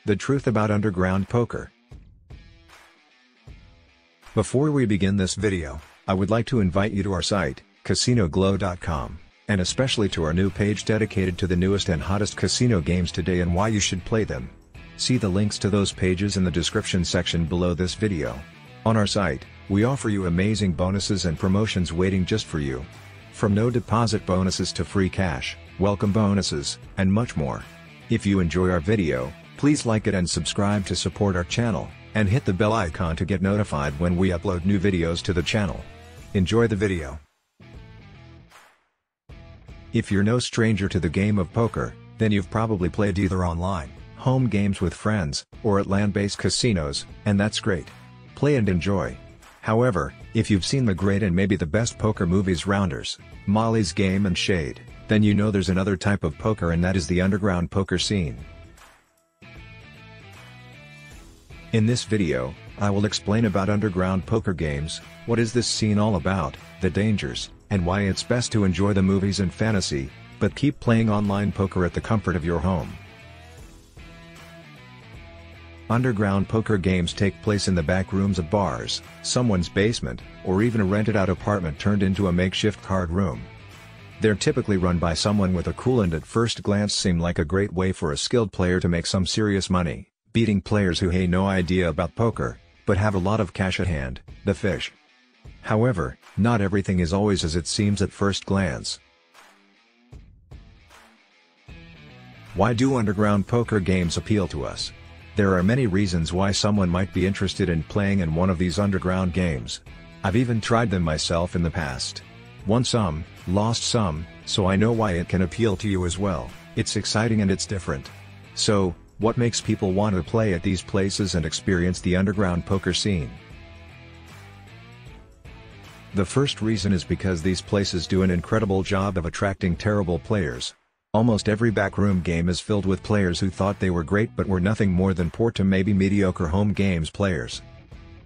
The truth about underground poker. Before we begin this video, I would like to invite you to our site, casinoglow.com, and especially to our new page dedicated to the newest and hottest casino games today and why you should play them. See the links to those pages in the description section below this video. On our site, we offer you amazing bonuses and promotions waiting just for you. From no deposit bonuses to free cash, welcome bonuses, and much more. If you enjoy our video, please like it and subscribe to support our channel, and hit the bell icon to get notified when we upload new videos to the channel. Enjoy the video. If you're no stranger to the game of poker, then you've probably played either online, home games with friends, or at land-based casinos, and that's great. Play and enjoy. However, if you've seen the great and maybe the best poker movies Rounders, Molly's Game and Shade, then you know there's another type of poker, and that is the underground poker scene. In this video, I will explain about underground poker games, what is this scene all about, the dangers, and why it's best to enjoy the movies and fantasy, but keep playing online poker at the comfort of your home. Underground poker games take place in the back rooms of bars, someone's basement, or even a rented-out apartment turned into a makeshift card room. They're typically run by someone with a cool and at first glance seem like a great way for a skilled player to make some serious money, beating players who have no idea about poker, but have a lot of cash at hand, the fish. However, not everything is always as it seems at first glance. Why do underground poker games appeal to us? There are many reasons why someone might be interested in playing in one of these underground games. I've even tried them myself in the past. Won some, lost some, so I know why it can appeal to you as well. It's exciting and it's different. So, what makes people want to play at these places and experience the underground poker scene? The first reason is because these places do an incredible job of attracting terrible players. Almost every backroom game is filled with players who thought they were great but were nothing more than poor to maybe mediocre home games players.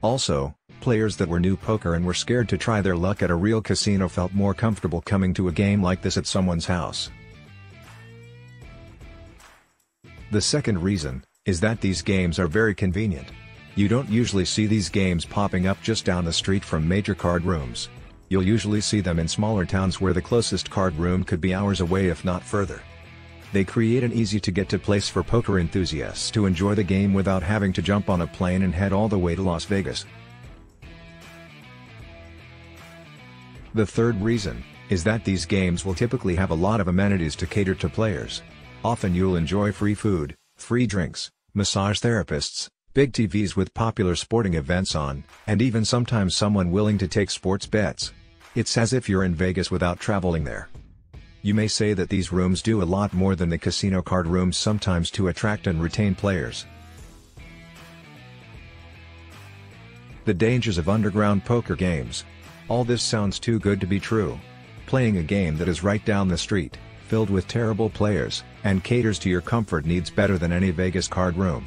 Also, players that were new poker and were scared to try their luck at a real casino felt more comfortable coming to a game like this at someone's house. The second reason is that these games are very convenient. You don't usually see these games popping up just down the street from major card rooms. You'll usually see them in smaller towns where the closest card room could be hours away if not further. They create an easy-to-get-to place for poker enthusiasts to enjoy the game without having to jump on a plane and head all the way to Las Vegas. The third reason is that these games will typically have a lot of amenities to cater to players. Often you'll enjoy free food, free drinks, massage therapists, big TVs with popular sporting events on, and even sometimes someone willing to take sports bets. It's as if you're in Vegas without traveling there. You may say that these rooms do a lot more than the casino card rooms sometimes to attract and retain players. The dangers of underground poker games. All this sounds too good to be true. Playing a game that is right down the street, filled with terrible players, and caters to your comfort needs better than any Vegas card room.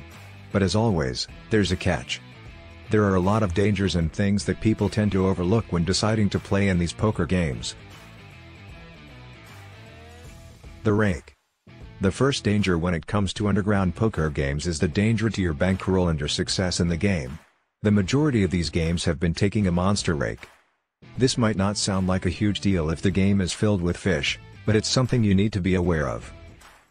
But as always, there's a catch. There are a lot of dangers and things that people tend to overlook when deciding to play in these poker games. The rake. The first danger when it comes to underground poker games is the danger to your bankroll and your success in the game. The majority of these games have been taking a monster rake. This might not sound like a huge deal if the game is filled with fish, but it's something you need to be aware of.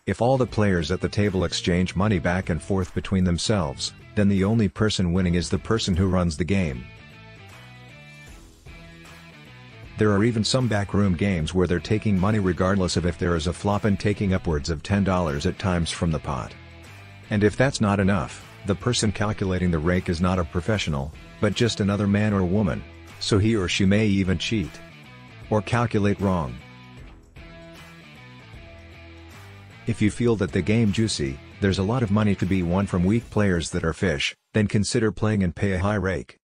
If all the players at the table exchange money back and forth between themselves, then the only person winning is the person who runs the game. There are even some backroom games where they're taking money regardless of if there is a flop and taking upwards of $10 at times from the pot. And if that's not enough, the person calculating the rake is not a professional, but just another man or woman, so he or she may even cheat or calculate wrong. If you feel that the game juicy, there's a lot of money to be won from weak players that are fish, then consider playing and pay a high rake.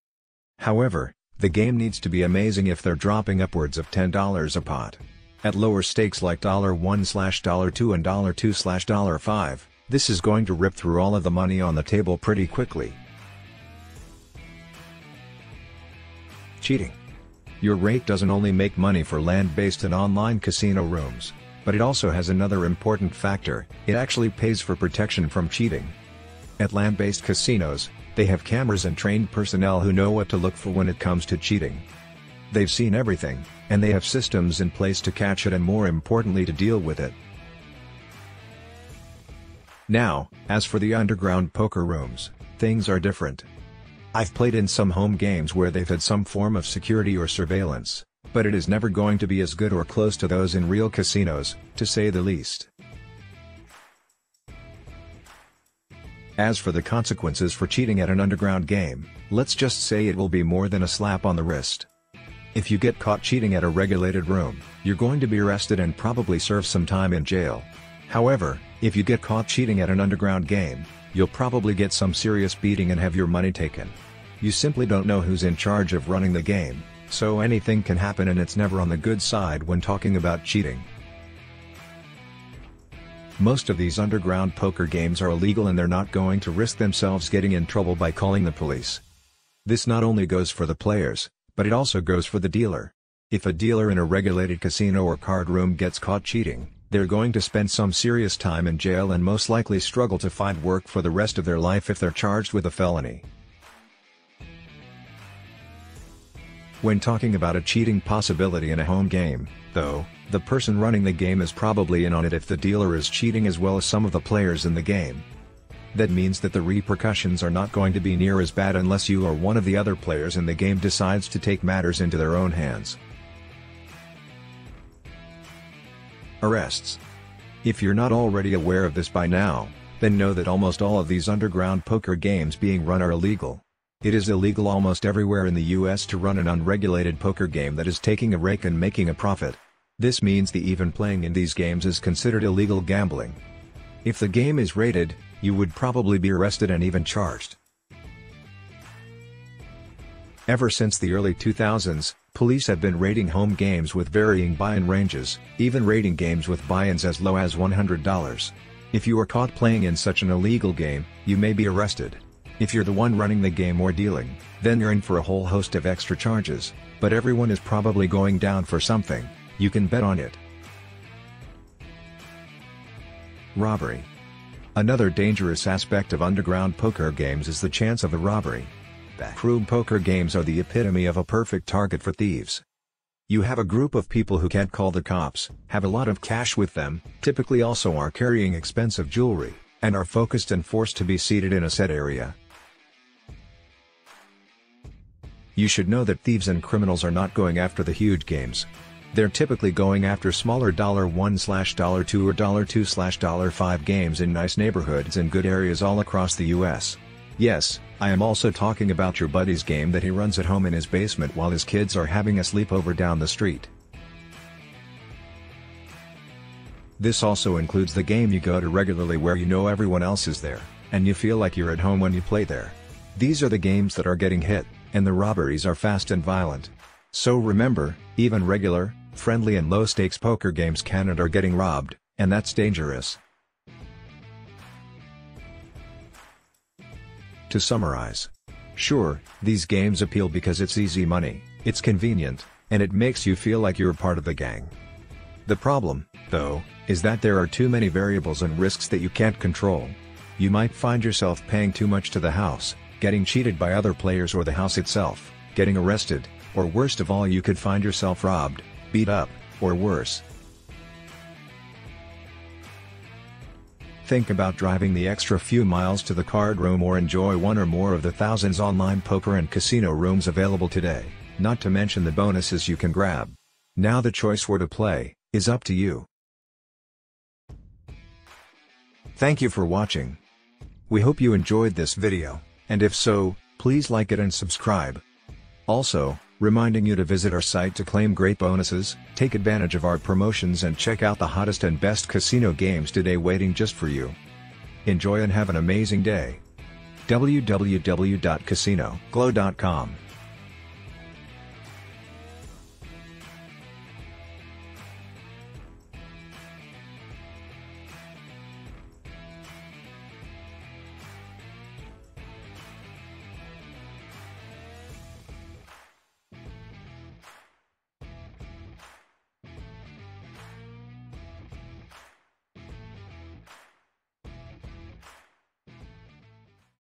However, the game needs to be amazing if they're dropping upwards of $10 a pot. At lower stakes like $1/$2 and $2/$5, this is going to rip through all of the money on the table pretty quickly. Cheating. Your rake doesn't only make money for land-based and online casino rooms, but it also has another important factor: it actually pays for protection from cheating. At land-based casinos, they have cameras and trained personnel who know what to look for when it comes to cheating. They've seen everything, and they have systems in place to catch it and more importantly to deal with it. Now, as for the underground poker rooms, things are different. I've played in some home games where they've had some form of security or surveillance, but it is never going to be as good or close to those in real casinos, to say the least. As for the consequences for cheating at an underground game, let's just say it will be more than a slap on the wrist. If you get caught cheating at a regulated room, you're going to be arrested and probably serve some time in jail. However, if you get caught cheating at an underground game, you'll probably get some serious beating and have your money taken. You simply don't know who's in charge of running the game, so anything can happen and it's never on the good side when talking about cheating. Most of these underground poker games are illegal and they're not going to risk themselves getting in trouble by calling the police. This not only goes for the players, but it also goes for the dealer. If a dealer in a regulated casino or card room gets caught cheating, they're going to spend some serious time in jail and most likely struggle to find work for the rest of their life if they're charged with a felony. When talking about a cheating possibility in a home game, though, the person running the game is probably in on it if the dealer is cheating as well as some of the players in the game. That means that the repercussions are not going to be near as bad unless you or one of the other players in the game decides to take matters into their own hands. Arrests. If you're not already aware of this by now, then know that almost all of these underground poker games being run are illegal. It is illegal almost everywhere in the US to run an unregulated poker game that is taking a rake and making a profit. This means that even playing in these games is considered illegal gambling. If the game is rated, you would probably be arrested and even charged. Ever since the early 2000s, police have been raiding home games with varying buy-in ranges, even raiding games with buy-ins as low as $100. If you are caught playing in such an illegal game, you may be arrested. If you're the one running the game or dealing, then you're in for a whole host of extra charges, but everyone is probably going down for something. You can bet on it. Robbery. Another dangerous aspect of underground poker games is the chance of a robbery. Backroom poker games are the epitome of a perfect target for thieves. You have a group of people who can't call the cops, have a lot of cash with them, typically also are carrying expensive jewelry, and are focused and forced to be seated in a set area. You should know that thieves and criminals are not going after the huge games. They're typically going after smaller $1/$2 or $2/$5 games in nice neighborhoods and good areas all across the US. Yes, I am also talking about your buddy's game that he runs at home in his basement while his kids are having a sleepover down the street. This also includes the game you go to regularly where you know everyone else is there, and you feel like you're at home when you play there. These are the games that are getting hit, and the robberies are fast and violent. So remember, even regular, friendly and low-stakes poker games can and are getting robbed, and that's dangerous. To summarize. Sure, these games appeal because it's easy money, it's convenient, and it makes you feel like you're part of the gang. The problem, though, is that there are too many variables and risks that you can't control. You might find yourself paying too much to the house, getting cheated by other players or the house itself, getting arrested, or worst of all you could find yourself robbed, beat up, or worse. Think about driving the extra few miles to the card room or enjoy one or more of the thousands online poker and casino rooms available today, not to mention the bonuses you can grab. Now the choice where to play is up to you. Thank you for watching. We hope you enjoyed this video, and if so, please like it and subscribe. Also, reminding you to visit our site to claim great bonuses, take advantage of our promotions and check out the hottest and best casino games today waiting just for you. Enjoy and have an amazing day. www.casinoglow.com